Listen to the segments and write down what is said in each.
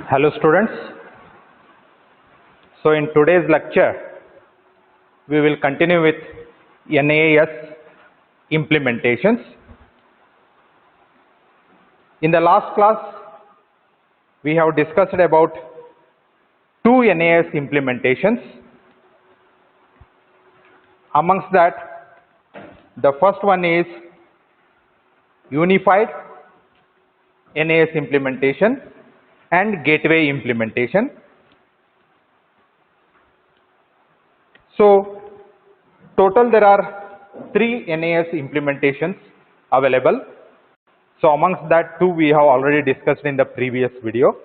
Hello students. So in today's lecture we will continue with NAS implementations. In the last class we have discussed about two NAS implementations. Amongst that, the first one is unified NAS implementation and gateway implementation. So total there are three NAS implementations available. So amongst that, two we have already discussed in the previous video.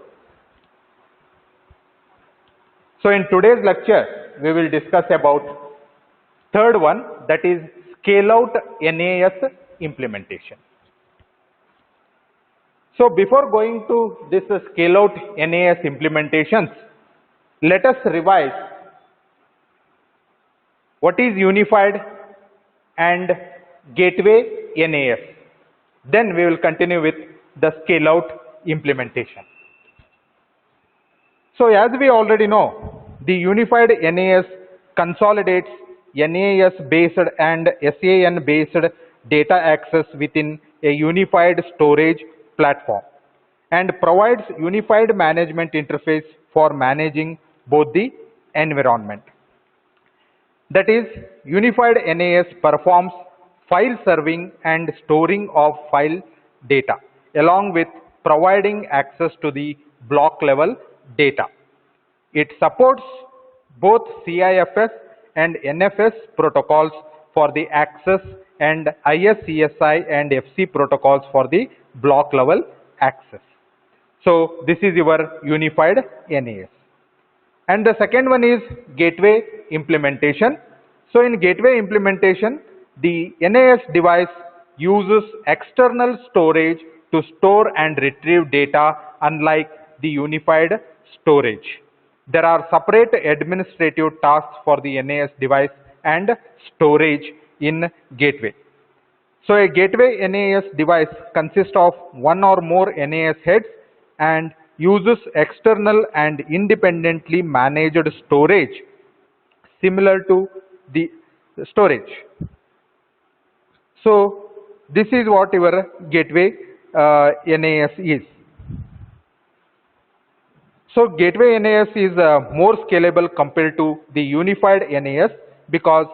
So in today's lecture we will discuss about third one, that is scale out NAS implementation. So before going to this scale out NAS implementations, let us revise what is unified and gateway NAS. Then we will continue with the scale out implementation. So as we already know, the unified NAS consolidates NAS based and SAN based data access within a unified storage platform and provides unified management interface for managing both the environment. That is, unified NAS performs file serving and storing of file data along with providing access to the block level data. It supports both CIFS and NFS protocols for the access and ISCSI and FC protocols for the block level access. So this is your unified NAS. And the second one is gateway implementation. So in gateway implementation, the NAS device uses external storage to store and retrieve data, unlike the unified storage. There are separate administrative tasks for the NAS device and storage in gateway. So a gateway NAS device consists of one or more NAS heads and uses external and independently managed storage similar to the storage. So this is what your gateway NAS is. So gateway NAS is more scalable compared to the unified NAS because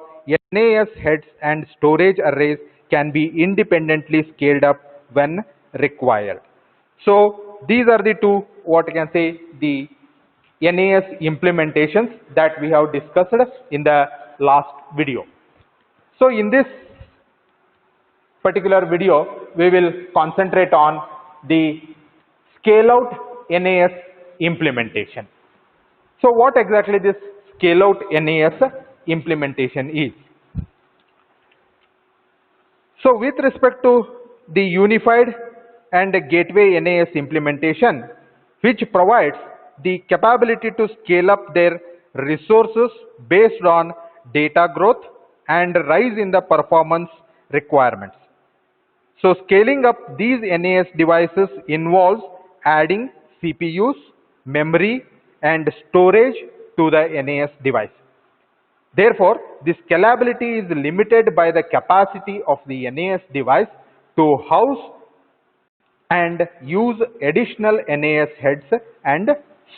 NAS heads and storage arrays can be independently scaled up when required. So these are the two, what I can say, the NAS implementations that we have discussed in the last video. So in this particular video we will concentrate on the scale out NAS implementation. So what exactly this scale out NAS implementation is? So with respect to the unified and gateway NAS implementation, which provides the capability to scale up their resources based on data growth and rise in the performance requirements. So scaling up these NAS devices involves adding CPUs, memory and storage to the NAS device. Therefore, the scalability is limited by the capacity of the NAS device to house and use additional NAS heads and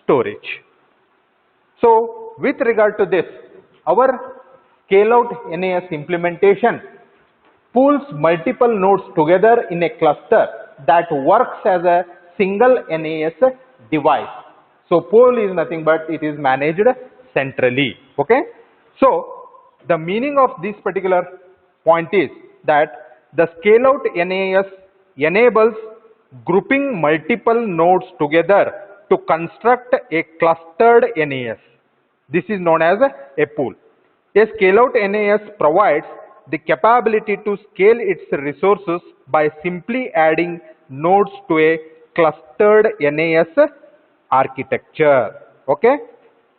storage. So with regard to this, our scale out NAS implementation pulls multiple nodes together in a cluster that works as a single NAS device. So pool is nothing but it is managed centrally. Okay. So the meaning of this particular point is that the scale out NAS enables grouping multiple nodes together to construct a clustered NAS. This is known as a pool. A scale out NAS provides the capability to scale its resources by simply adding nodes to a clustered NAS architecture. Okay.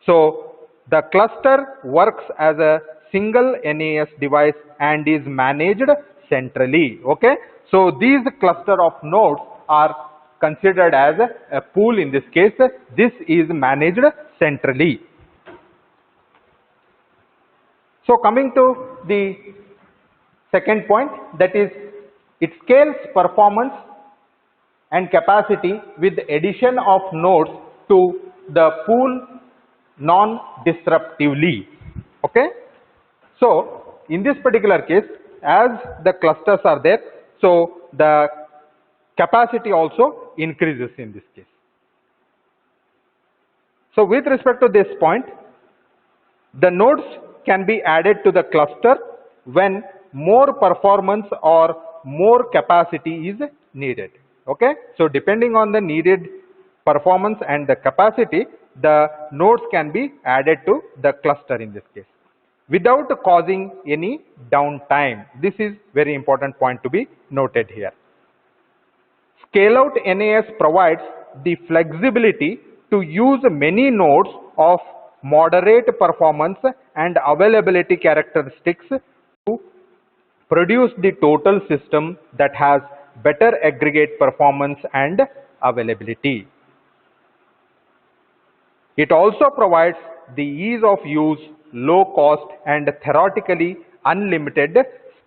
So the cluster works as a single NAS device and is managed centrally. Okay. So these cluster of nodes are considered as a pool. In this case, this is managed centrally. So coming to the second point, that is, it scales performance and capacity with addition of nodes to the pool non-disruptively. Okay. So in this particular case, as the clusters are there, so the capacity also increases in this case. So with respect to this point, the nodes can be added to the cluster when more performance or more capacity is needed. Okay. So depending on the needed performance and the capacity, the nodes can be added to the cluster in this case, without causing any downtime. This is very important point to be noted here. Scale-out NAS provides the flexibility to use many nodes of moderate performance and availability characteristics to produce the total system that has better aggregate performance and availability. It also provides the ease of use, low cost, and theoretically unlimited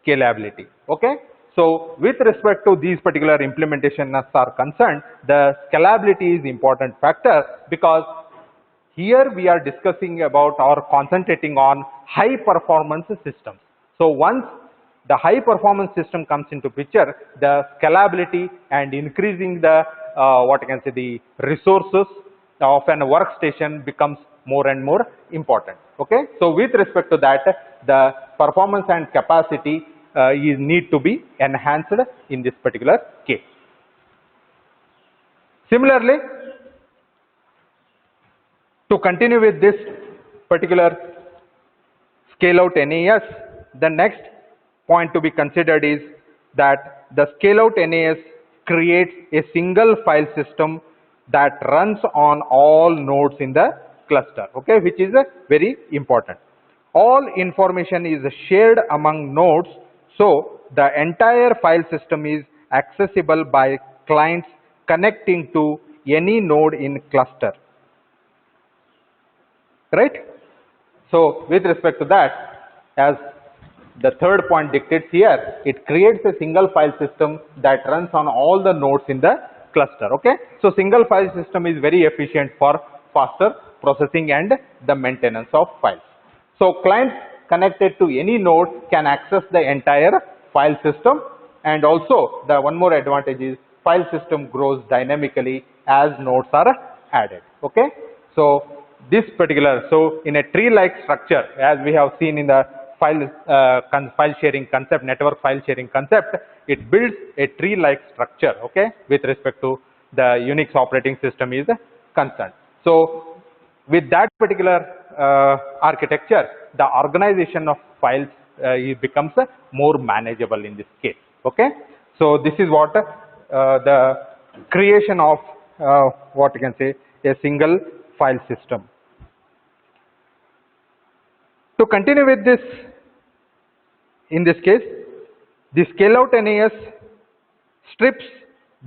scalability. Okay. So with respect to these particular implementations are concerned, the scalability is important factor, because here we are discussing about or concentrating on high performance systems. So once the high performance system comes into picture, the scalability and increasing the the resources of an workstation becomes more and more important. Okay. So with respect to that, the performance and capacity is need to be enhanced in this particular case. Similarly, to continue with this particular scale out NAS, the next point to be considered is that the scale out NAS creates a single file system that runs on all nodes in the cluster. Okay, which is very important. All information is shared among nodes, so the entire file system is accessible by clients connecting to any node in cluster. Right? So with respect to that, as the third point dictates here, it creates a single file system that runs on all the nodes in the cluster. Okay. So single file system is very efficient for faster processing and the maintenance of files. So clients connected to any node can access the entire file system, and also the one more advantage is file system grows dynamically as nodes are added. Okay. So this particular, so in a tree like structure, as we have seen in the file sharing concept, network file sharing concept, it builds a tree like structure. Okay, with respect to the Unix operating system is concerned. So with that particular architecture, the organization of files it becomes more manageable in this case. Okay. So this is what the creation of what you can say a single file system. To continue with this, in this case, the scale out NAS strips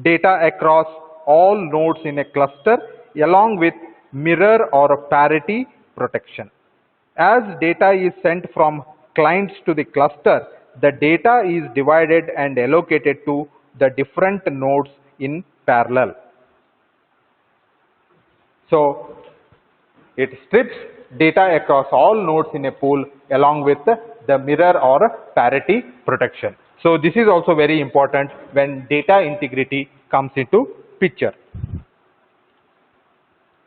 data across all nodes in a cluster along with mirror or parity protection. As data is sent from clients to the cluster, the data is divided and allocated to the different nodes in parallel. So it strips data across all nodes in a pool along with the mirror or parity protection. So this is also very important when data integrity comes into picture.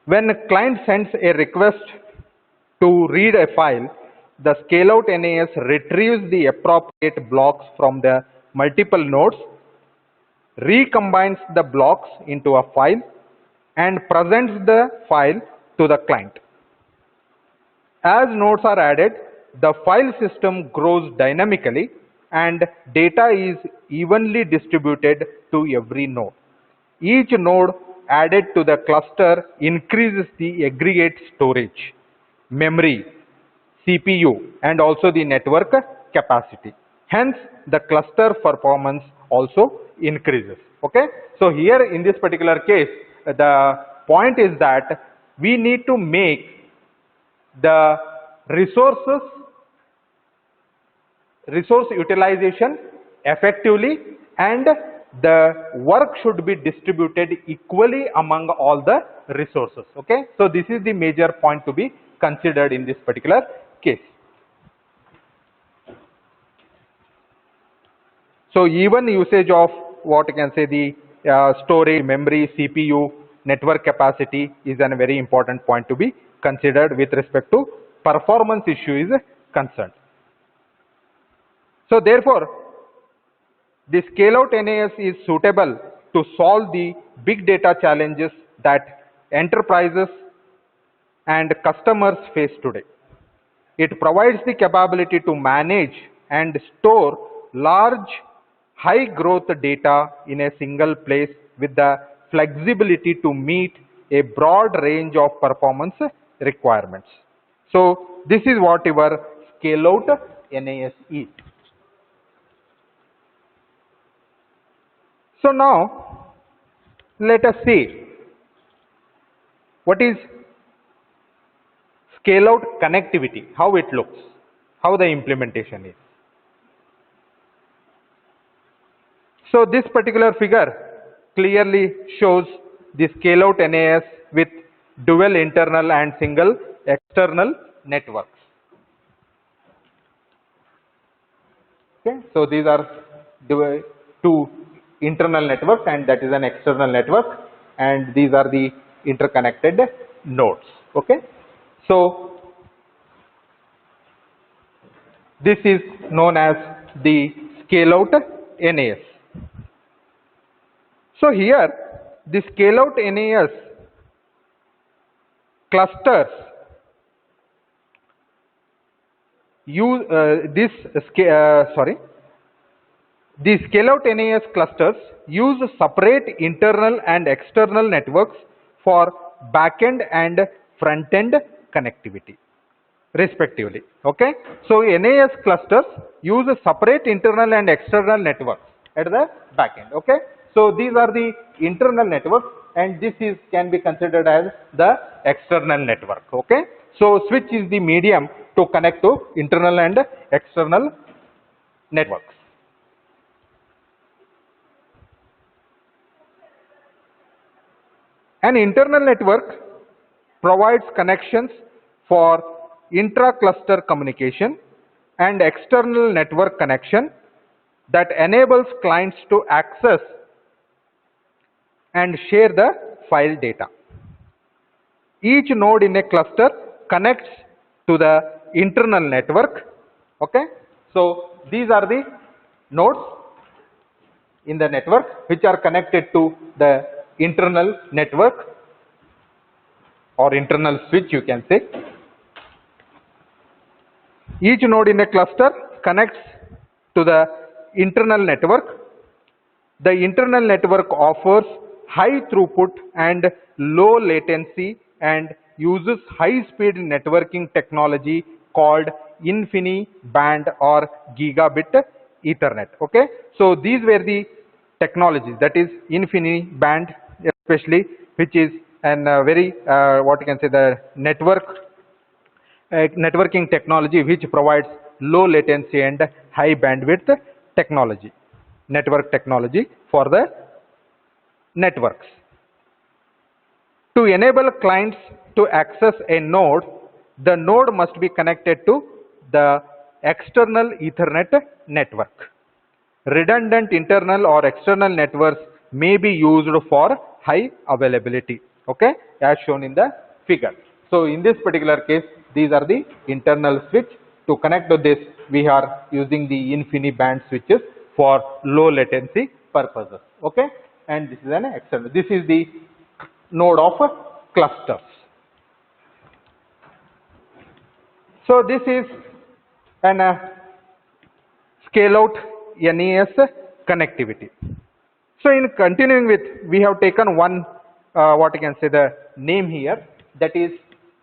When a client sends a request to read a file, the scale out NAS retrieves the appropriate blocks from the multiple nodes, recombines the blocks into a file, and presents the file to the client. As nodes are added, the file system grows dynamically and data is evenly distributed to every node. Each node added to the cluster increases the aggregate storage, memory, CPU, and also the network capacity. Hence, the cluster performance also increases. Okay, so here in this particular case, the point is that we need to make the resource utilization effectively, and the work should be distributed equally among all the resources. Okay, so this is the major point to be considered in this particular case. So even usage of what you can say the storage, memory, CPU, network capacity is a very important point to be considered with respect to performance issue is concerned. So therefore, the scale-out NAS is suitable to solve the big data challenges that enterprises and customers face today. It provides the capability to manage and store large, high growth data in a single place with the flexibility to meet a broad range of performance requirements. So this is what your scale-out NAS is. So now let us see what is scale out connectivity, how it looks, how the implementation is. So this particular figure clearly shows the scale out NAS with dual internal and single external networks. Okay, so these are two internal networks and that is an external network, and these are the interconnected nodes. Okay, so this is known as the scale out NAS. So here the scale out NAS clusters use the scale out NAS clusters use separate internal and external networks for back-end and front-end connectivity respectively. Okay, so NAS clusters use separate internal and external networks at the back-end. Okay, so these are the internal networks and this is can be considered as the external network. Okay, so switch is the medium to connect to internal and external networks. An internal network provides connections for intra-cluster communication and external network connection that enables clients to access and share the file data. Each node in a cluster connects to the internal network. Okay, so these are the nodes in the network which are connected to the internal network or internal switch, you can say. Each node in a cluster connects to the internal network. The internal network offers high throughput and low latency and uses high speed networking technology called InfiniBand or Gigabit Ethernet. Okay, so these were the technologies, that is InfiniBand especially, which is an very what you can say the networking technology which provides low latency and high bandwidth technology, network technology for the networks. To enable clients to access a node, the node must be connected to the external Ethernet network. Redundant internal or external networks may be used for high availability. Okay, as shown in the figure. So in this particular case, these are the internal switch. To connect to this, we are using the InfiniBand switches for low latency purposes. Okay, and this is an external. This is the node of clusters. So this is an scale out NAS connectivity. So in continuing with, we have taken one what you can say the name here, that is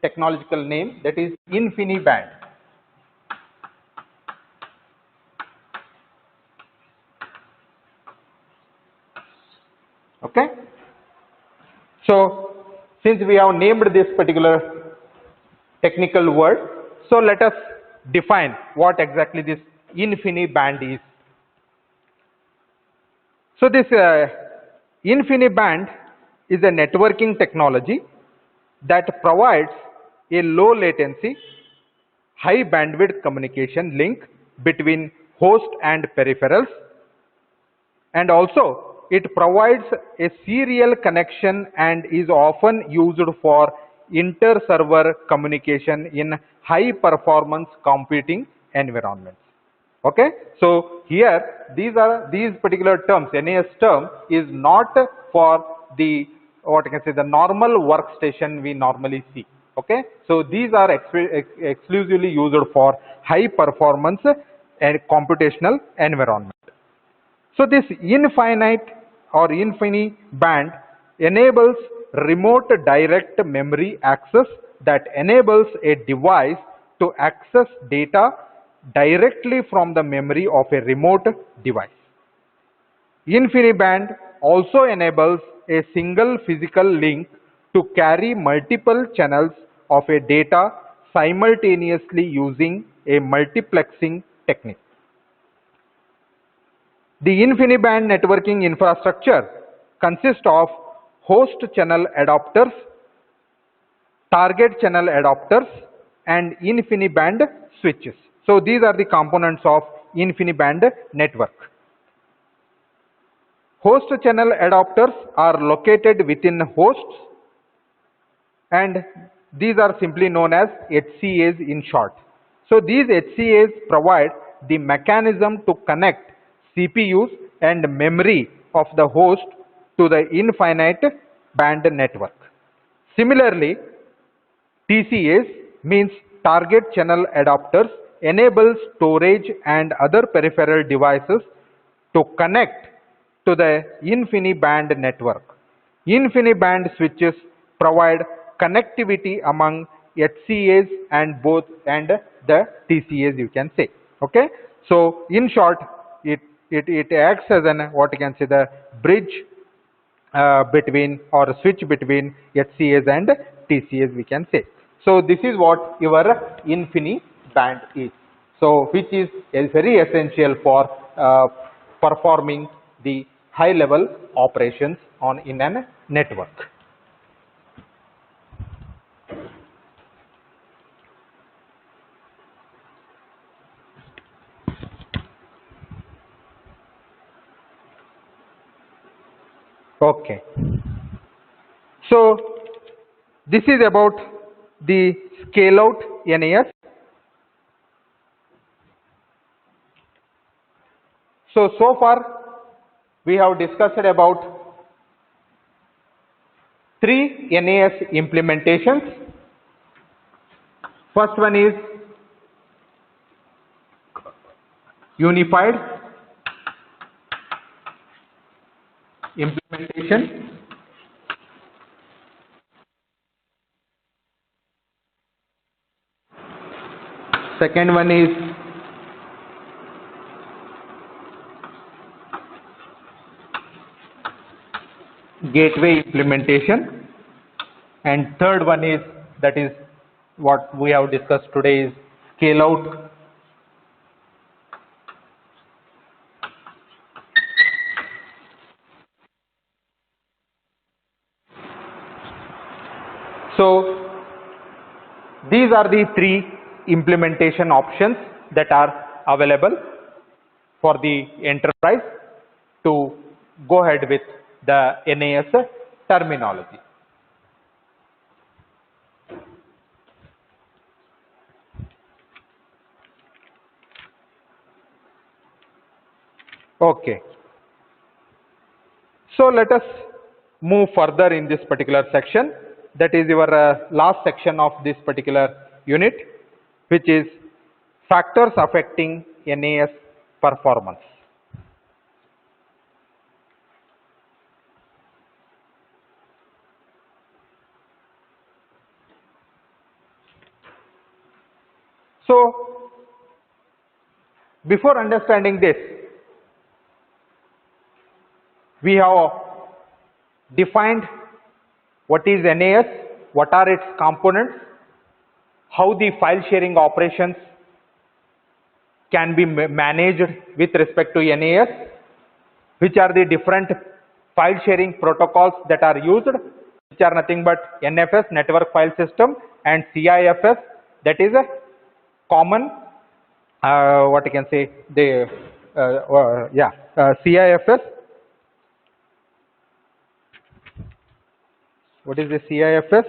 technological name, that is InfiniBand. Okay. So since we have named this particular technical word, so let us define what exactly this InfiniBand is. So this InfiniBand is a networking technology that provides a low latency, high bandwidth communication link between host and peripherals, and also it provides a serial connection and is often used for inter-server communication in high performance computing environments. Okay, so here these particular terms, NAS term is not for the what I can say the normal workstation we normally see. Okay, so these are exclusively used for high performance and computational environment. So this infinite or InfiniBand enables remote direct memory access that enables a device to access data directly from the memory of a remote device. InfiniBand also enables a single physical link to carry multiple channels of a data simultaneously using a multiplexing technique. The InfiniBand networking infrastructure consists of host channel adapters, target channel adapters, and InfiniBand switches. So these are the components of InfiniBand network. Host channel adapters are located within hosts, and these are simply known as HCAs in short. So these HCAs provide the mechanism to connect CPUs and memory of the host to the infinite band network. Similarly, TCAs means target channel adapters enable storage and other peripheral devices to connect to the InfiniBand network. InfiniBand switches provide connectivity among HCAs and the TCAs, you can say. Okay, so in short, it acts as an what you can say the bridge between or switch between HCAs and TCAs, we can say. So this is what your InfiniBand is. So which is very essential for performing the high level operations on in a network. Okay. So this is about the scale out NAS. So far we have discussed about 3 NAS implementations. First one is unified implementation. Second one is gateway implementation, and third one is, that is what we have discussed today, is scale out. So these are the 3 implementation options that are available for the enterprise to go ahead with the NAS terminology. Okay. So let us move further in this particular section. That is your last section of this particular unit, which is factors affecting NAS performance. So before understanding this, we have defined what is NAS, what are its components, how the file sharing operations can be managed with respect to NAS, which are the different file sharing protocols that are used, which are nothing but NFS, network file system, and CIFS, that is a common what I can say, the CIFS. What is the CIFS?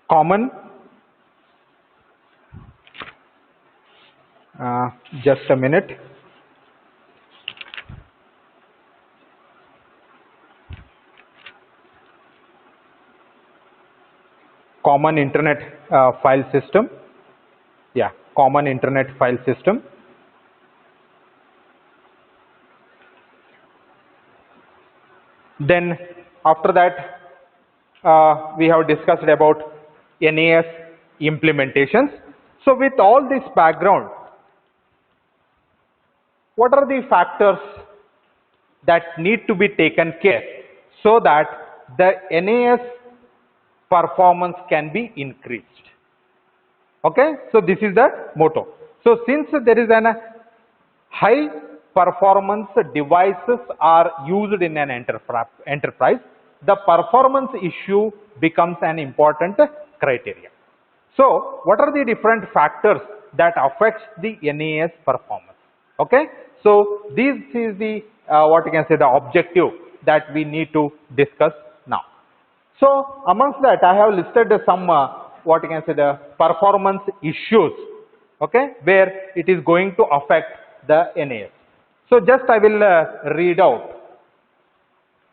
Common, just a minute. Common internet file system. Yeah, common internet file system. Then after that, we have discussed about NAS implementations. So with all this background, what are the factors that need to be taken care so that the NAS performance can be increased? Okay, so this is the motto. So since there is an high performance devices are used in an enterprise, the performance issue becomes an important criteria. So what are the different factors that affects the NAS performance? Okay, so this is the what you can say, the objective that we need to discuss now. So amongst that, I have listed some what you can say, the performance issues, okay, where it is going to affect the NAS. So just I will read out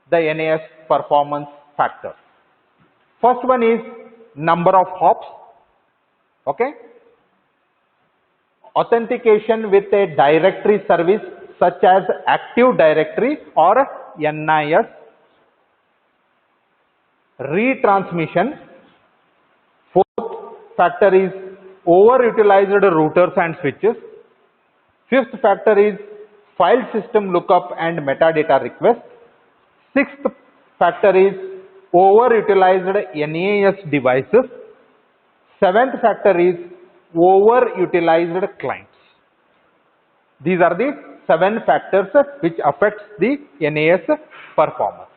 the NAS performance factors. First one is number of hops, okay, authentication with a directory service such as Active Directory or NIS, retransmission. Fourth factor is overutilized routers and switches. Fifth factor is file system lookup and metadata request. Sixth factor is overutilized NAS devices. Seventh factor is overutilized clients. These are the 7 factors which affects the NAS performance.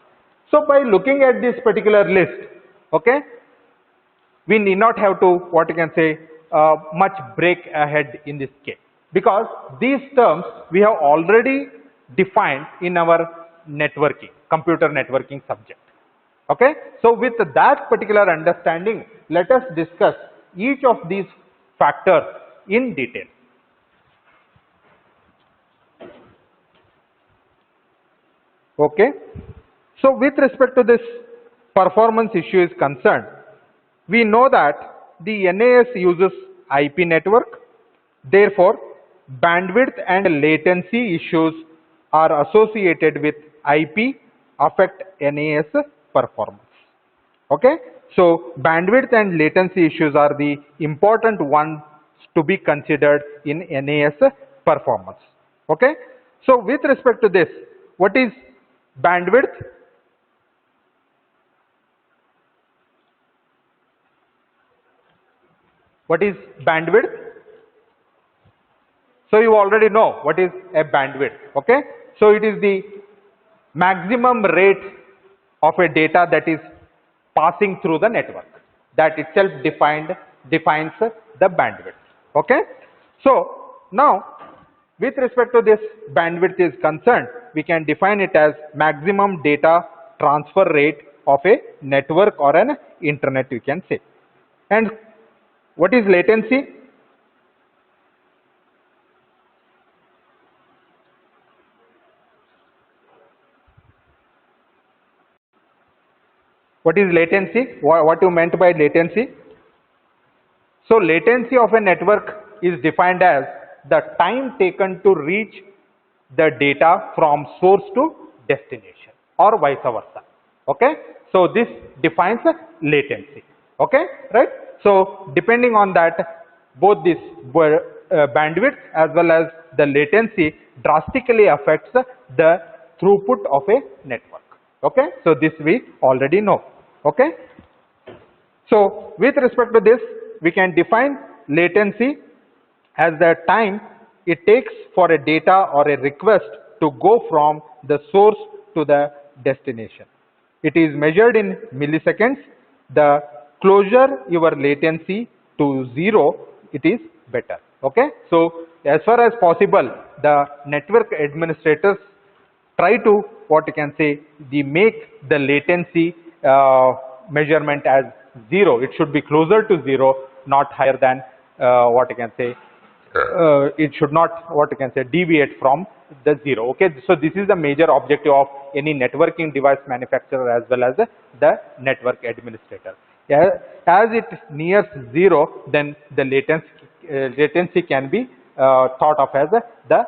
So by looking at this particular list, okay, we need not have to, what you can say, much break ahead in this case, because these terms we have already defined in our networking, computer networking subject. Okay, so with that particular understanding, let us discuss each of these factors in detail. Okay, so with respect to this performance issue is concerned, we know that the NAS uses IP network, therefore bandwidth and latency issues are associated with IP affect NAS performance. Okay, so bandwidth and latency issues are the important ones to be considered in NAS performance. Okay, so with respect to this, what is bandwidth? What is bandwidth? So you already know what is a bandwidth. Okay, so it is the maximum rate of a data that is passing through the network. That itself defines the bandwidth. Okay, so now with respect to this bandwidth is concerned, we can define it as maximum data transfer rate of a network or an internet, you can say. And what is latency? What is latency? What you meant by latency? So latency of a network is defined as the time taken to reach the data from source to destination or vice versa. Okay, so this defines latency. Okay, right? So depending on that, both these bandwidth as well as the latency drastically affects the throughput of a network. Okay, so this we already know. Okay, so with respect to this, we can define latency as the time it takes for a data or a request to go from the source to the destination. It is measured in milliseconds. The closer your latency to 0, it is better. Okay, so as far as possible, the network administrators try to, what you can say, make the latency measurement as 0. It should be closer to 0, not higher than what you can say. It should not, what you can say, deviate from the 0. Okay, so this is the major objective of any networking device manufacturer as well as the network administrator. As it nears 0, then the latency can be thought of as the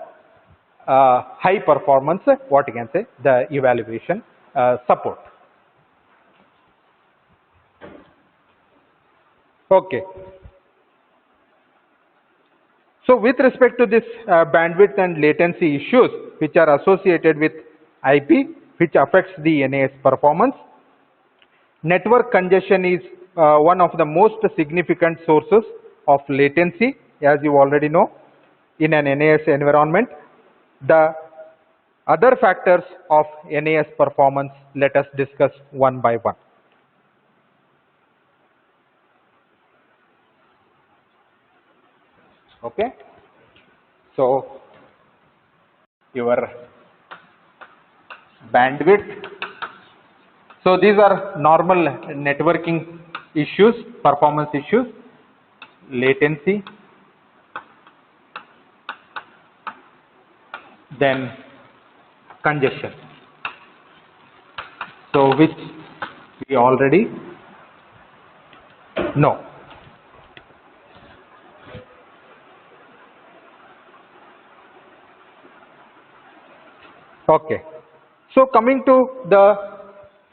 high performance, what you can say, the evaluation support. Okay. So with respect to this bandwidth and latency issues which are associated with IP, which affects the NAS performance, network congestion is one of the most significant sources of latency, as you already know, in an NAS environment. The other factors of NAS performance, let us discuss one by one. Okay, so your bandwidth. So these are normal networking issues, performance issues, latency, then congestion. So which we already know. Okay, so coming to the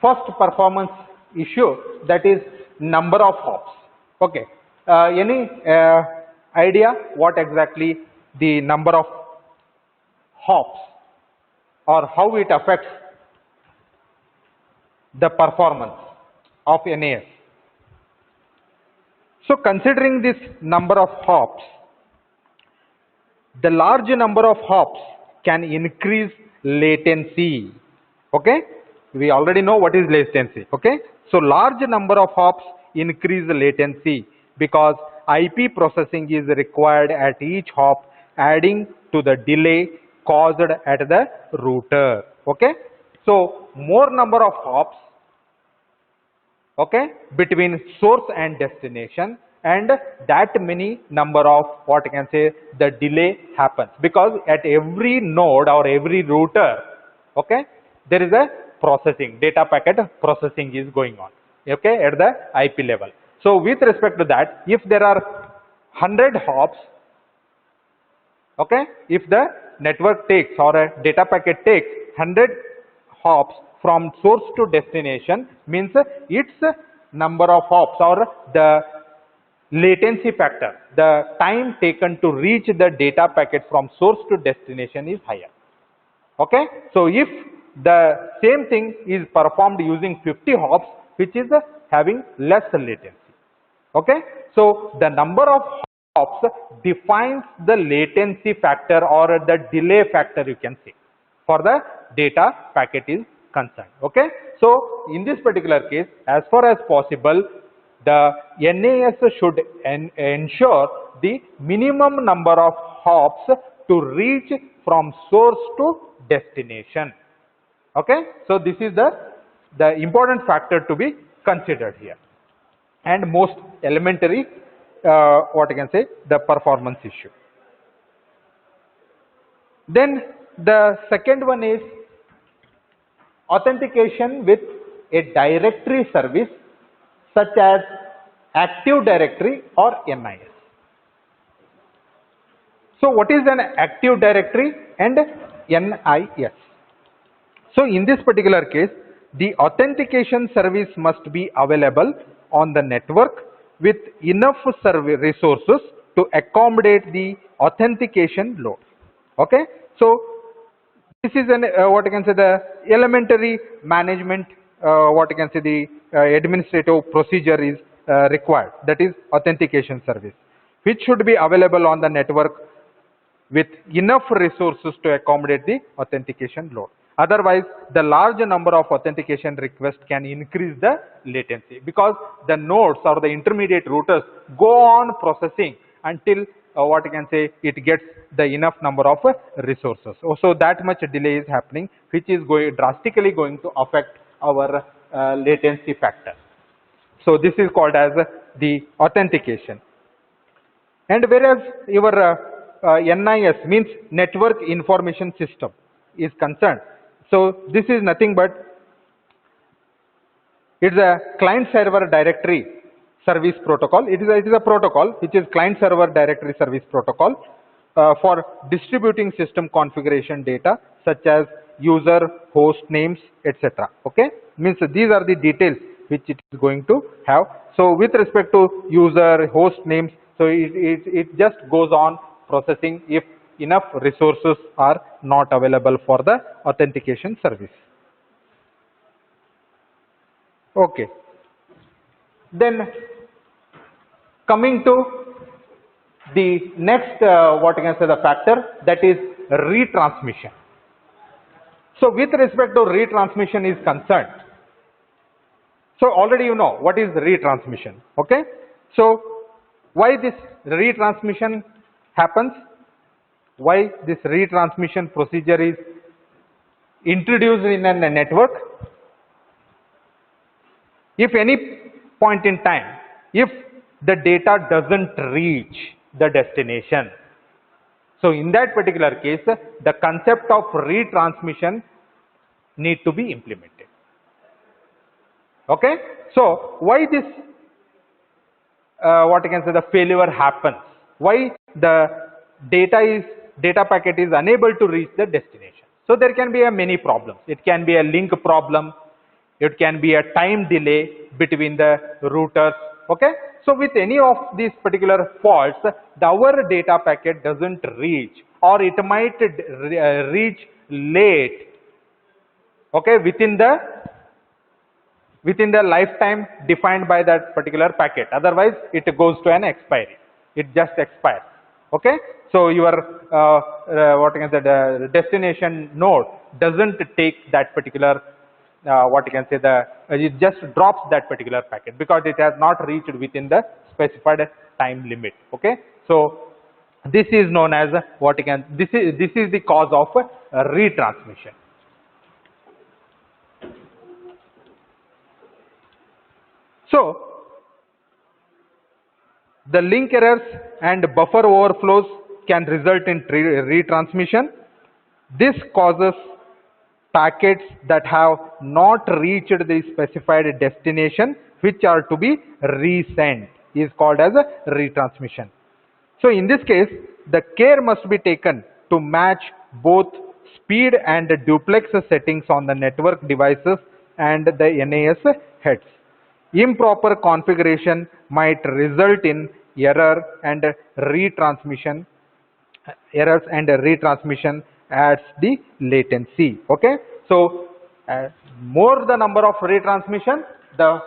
first performance issue, that is number of hops. Okay, any idea what exactly the number of hops or how it affects the performance of NAS? So considering this number of hops, the large number of hops can increase latency. Okay, we already know what is latency. Okay, so large number of hops increase latency because IP processing is required at each hop, adding to the delay caused at the router. Okay, so more number of hops, okay, between source and destination, and that many number of, what I can say, the delay happens because at every node or every router, okay, there is a processing, data packet processing is going on, okay, at the IP level. So with respect to that, if there are 100 hops, okay, if the network takes or a data packet takes 100 hops from source to destination, means its number of hops or the latency factor, the time taken to reach the data packet from source to destination is higher. Okay, so if the same thing is performed using 50 hops, which is having less latency. Okay, so the number of hops defines the latency factor or the delay factor, you can say, for the data packet is concerned. Okay, so in this particular case, as far as possible, the NAS should ensure the minimum number of hops to reach from source to destination. Okay, so this is the important factor to be considered here, and most elementary, what I can say, the performance issue. Then the second one is authentication with a directory service such as Active Directory or NIS. So what is an Active Directory and NIS? So in this particular case, the authentication service must be available on the network with enough resources to accommodate the authentication load. Okay, so this is an what you can say the elementary management what you can say the administrative procedure is required, that is authentication service, which should be available on the network with enough resources to accommodate the authentication load. Otherwise, the large number of authentication requests can increase the latency, because the nodes or the intermediate routers go on processing until what you can say it gets the enough number of resources. So that much delay is happening, which is drastically going to affect our latency factor. So this is called as the authentication. And whereas your NIS means Network Information System is concerned, so this is nothing but it's a client server directory service protocol. It is a protocol which is client server directory service protocol for distributing system configuration data such as user, host names, etc. Okay, means these are the details which it is going to have. So with respect to user, host names, so it just goes on processing if enough resources are not available for the authentication service. Okay, then coming to the next what you can say the factor, that is retransmission. So with respect to retransmission is concerned, so already you know what is retransmission. Okay, so why this retransmission happens, why this retransmission procedure is introduced in a network? If any point in time, if the data doesn't reach the destination, so in that particular case, the concept of retransmission need to be implemented. Okay, so why this what you can say the failure happens, why the data packet is unable to reach the destination? So there can be many problems. It can be a link problem, it can be a time delay between the routers. Okay, so with any of these particular faults, our data packet doesn't reach, or it might reach late, okay, within the lifetime defined by that particular packet. Otherwise it goes to an expiry, it just expires. Okay, so your what you can say the destination node doesn't take that particular what you can say it just drops that particular packet because it has not reached within the specified time limit. Okay, so this is known as what you can, this is the cause of retransmission. So the link errors and buffer overflows can result in retransmission. This causes packets that have not reached the specified destination, which are to be resent, is called as a retransmission. So in this case, the care must be taken to match both speed and duplex settings on the network devices and the NAS heads. Improper configuration might result in errors and retransmission adds the latency. Okay, so more the number of retransmission, the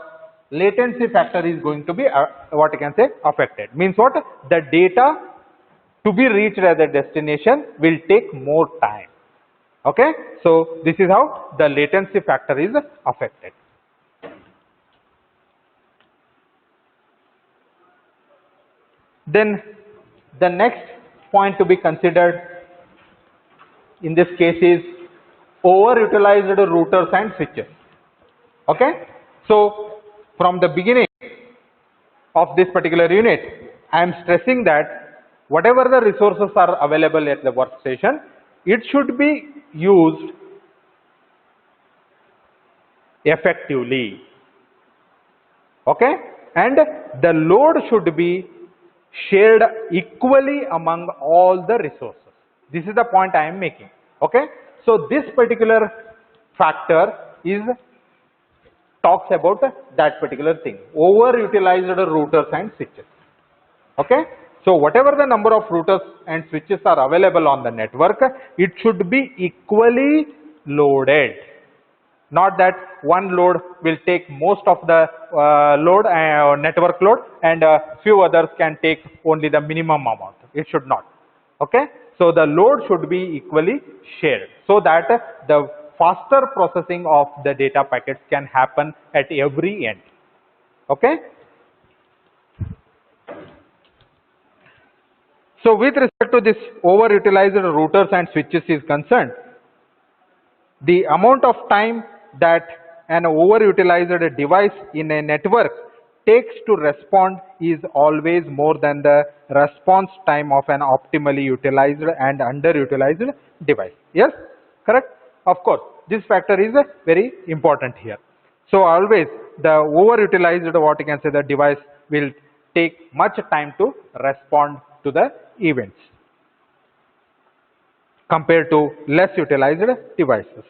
latency factor is going to be what you can say affected. Means what, the data to be reached at the destination will take more time. Okay, so this is how the latency factor is affected. Then the next point to be considered in this case is overutilized routers and switches. Okay, so from the beginning of this particular unit, I am stressing that whatever the resources are available at the workstation, it should be used effectively. Okay, and the load should be shared equally among all the resources. This is the point I am making. Okay, so this particular factor is talks about that particular thing, overutilized routers and switches. Okay, So whatever the number of routers and switches are available on the network, it should be equally loaded. Not that one load will take most of the load, network load, and few others can take only the minimum amount. It should not. Okay. So the load should be equally shared so that the faster processing of the data packets can happen at every end. Okay. So with respect to this overutilized routers and switches is concerned, the amount of time that an overutilized device in a network takes to respond is always more than the response time of an optimally utilized and underutilized device. Yes, correct? Of course, this factor is very important here. So always the overutilized, what you can say, the device will take much time to respond to the events compared to less utilized devices.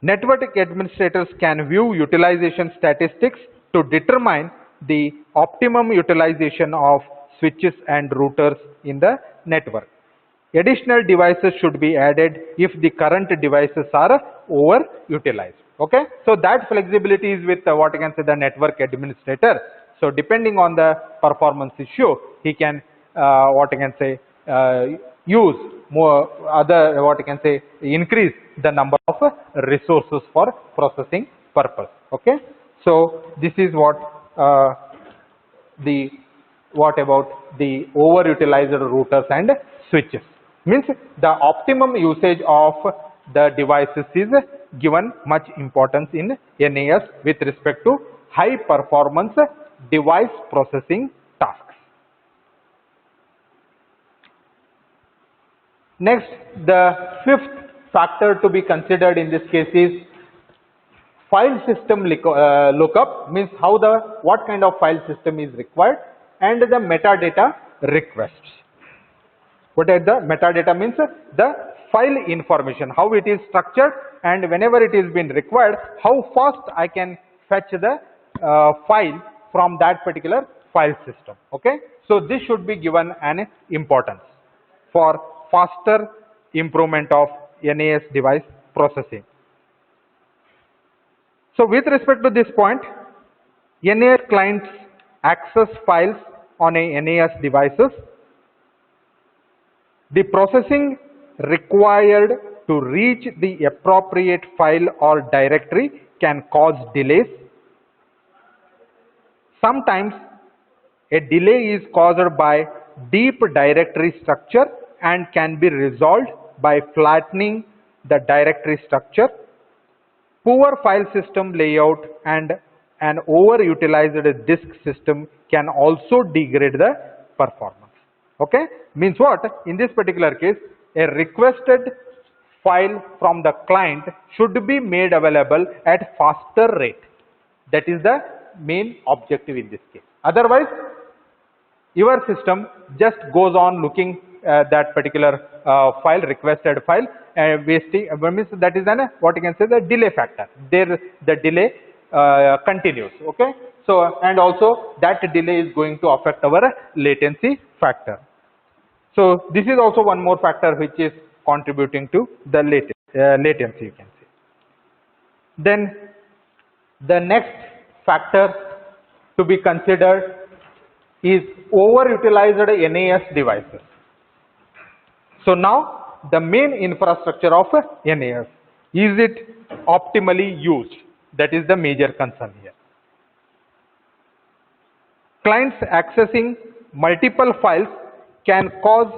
Network administrators can view utilization statistics to determine the optimum utilization of switches and routers in the network. Additional devices should be added if the current devices are overutilized. Okay, so that flexibility is with what you can say the network administrator. So depending on the performance issue, he can what you can say use more other, what you can say, increase the number of resources for processing purpose. Okay, so this is what about the overutilized routers and switches. Means the optimum usage of the devices is given much importance in NAS with respect to high performance device processing tasks. Next, the fifth factor to be considered in this case is file system lookup, means what kind of file system is required, and the metadata requests. What is the metadata? Means the file information, how it is structured, and whenever it is been required, how fast I can fetch the file from that particular file system. Okay, so this should be given an importance for faster improvement of NAS device processing. So with respect to this point, NAS clients access files on a NAS devices. The processing required to reach the appropriate file or directory can cause delays. Sometimes a delay is caused by deep directory structure and can be resolved by flattening the directory structure. Poor file system layout and an overutilized disk system can also degrade the performance. Okay, means what? In this particular case, a requested file from the client should be made available at faster rate. That is the main objective in this case. Otherwise, your system just goes on looking that particular file, requested file, wasting, means that is an, what you can say, the delay factor. There the delay continues. Okay, so and also that delay is going to affect our latency factor. So this is also one more factor which is contributing to the latency, you can say. Then the next factor to be considered is overutilized NAS devices. So now the main infrastructure of NAS, is it optimally used? That is the major concern here. Clients accessing multiple files can cause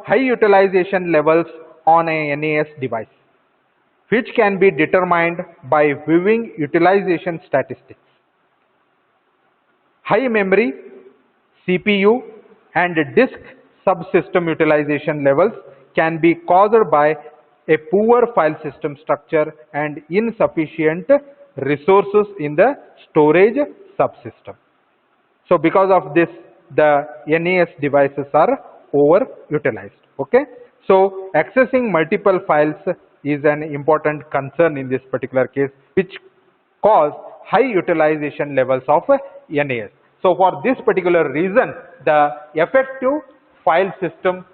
high utilization levels on a NAS device, which can be determined by viewing utilization statistics. High memory, CPU and disk subsystem utilization levels can be caused by a poor file system structure and insufficient resources in the storage subsystem. So because of this, the NAS devices are overutilized. Okay, so accessing multiple files is an important concern in this particular case, which cause high utilization levels of NAS. So for this particular reason, the effective file system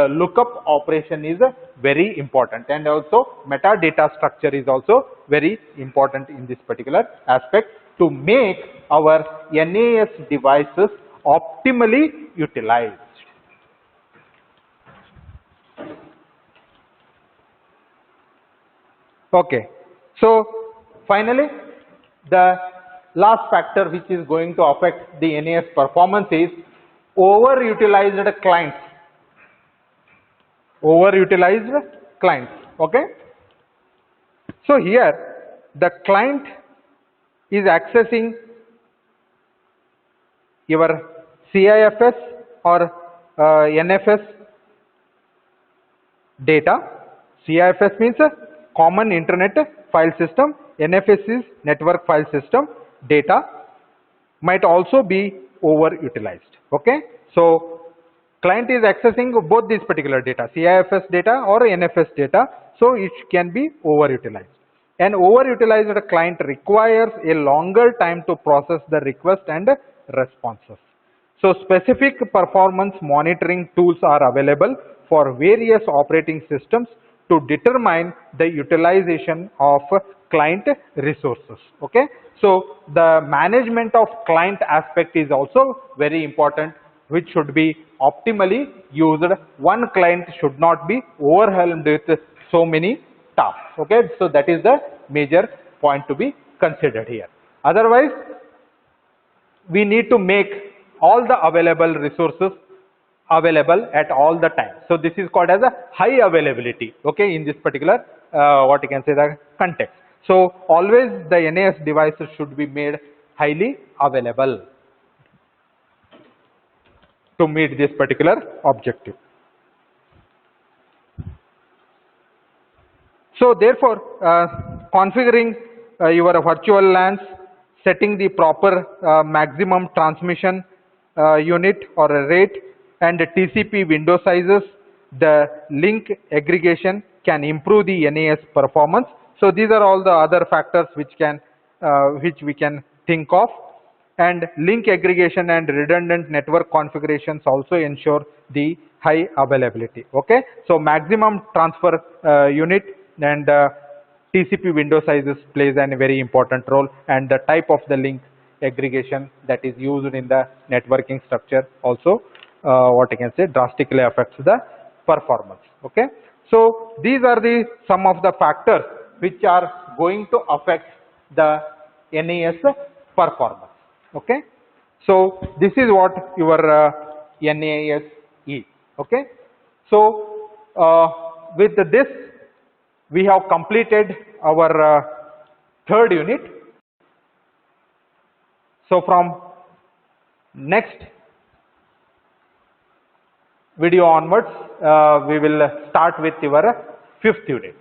lookup operation is very important, and also metadata structure is also very important in this particular aspect to make our NAS devices optimally utilized. Okay, so finally the last factor which is going to affect the NAS performance is overutilized clients. Overutilized clients. Okay, so here the client is accessing your CIFS or NFS data. CIFS means a common internet file system, NFS is network file system data, might also be overutilized. Okay, so client is accessing both these particular data, CIFS data or NFS data, so it can be overutilized. An overutilized client requires a longer time to process the request and responses. So specific performance monitoring tools are available for various operating systems to determine the utilization of client resources. Okay, so the management of client aspect is also very important, which should be optimally used. One client should not be overwhelmed with so many tasks. Okay, so that is the major point to be considered here. Otherwise, we need to make all the available resources available at all the time. So this is called as a high availability. Okay, in this particular what you can say the context. So always the NAS devices should be made highly available to meet this particular objective. So therefore, configuring your virtual LANs, setting the proper maximum transmission unit or a rate, and the TCP window sizes, the link aggregation can improve the NAS performance. So these are all the other factors which we can think of. And link aggregation and redundant network configurations also ensure the high availability. Okay, so maximum transfer unit and TCP window sizes plays a very important role, and the type of the link aggregation that is used in the networking structure also what I can say drastically affects the performance. Okay, so these are the some of the factors which are going to affect the NAS performance. Okay, so this is what your NAS is. Okay, so with this we have completed our third unit. So from next video onwards we will start with your fifth unit.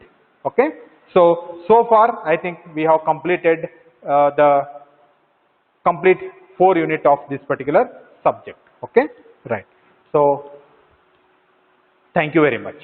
Okay, so far I think we have completed the complete 4 unit of this particular subject. Okay, right. So thank you very much.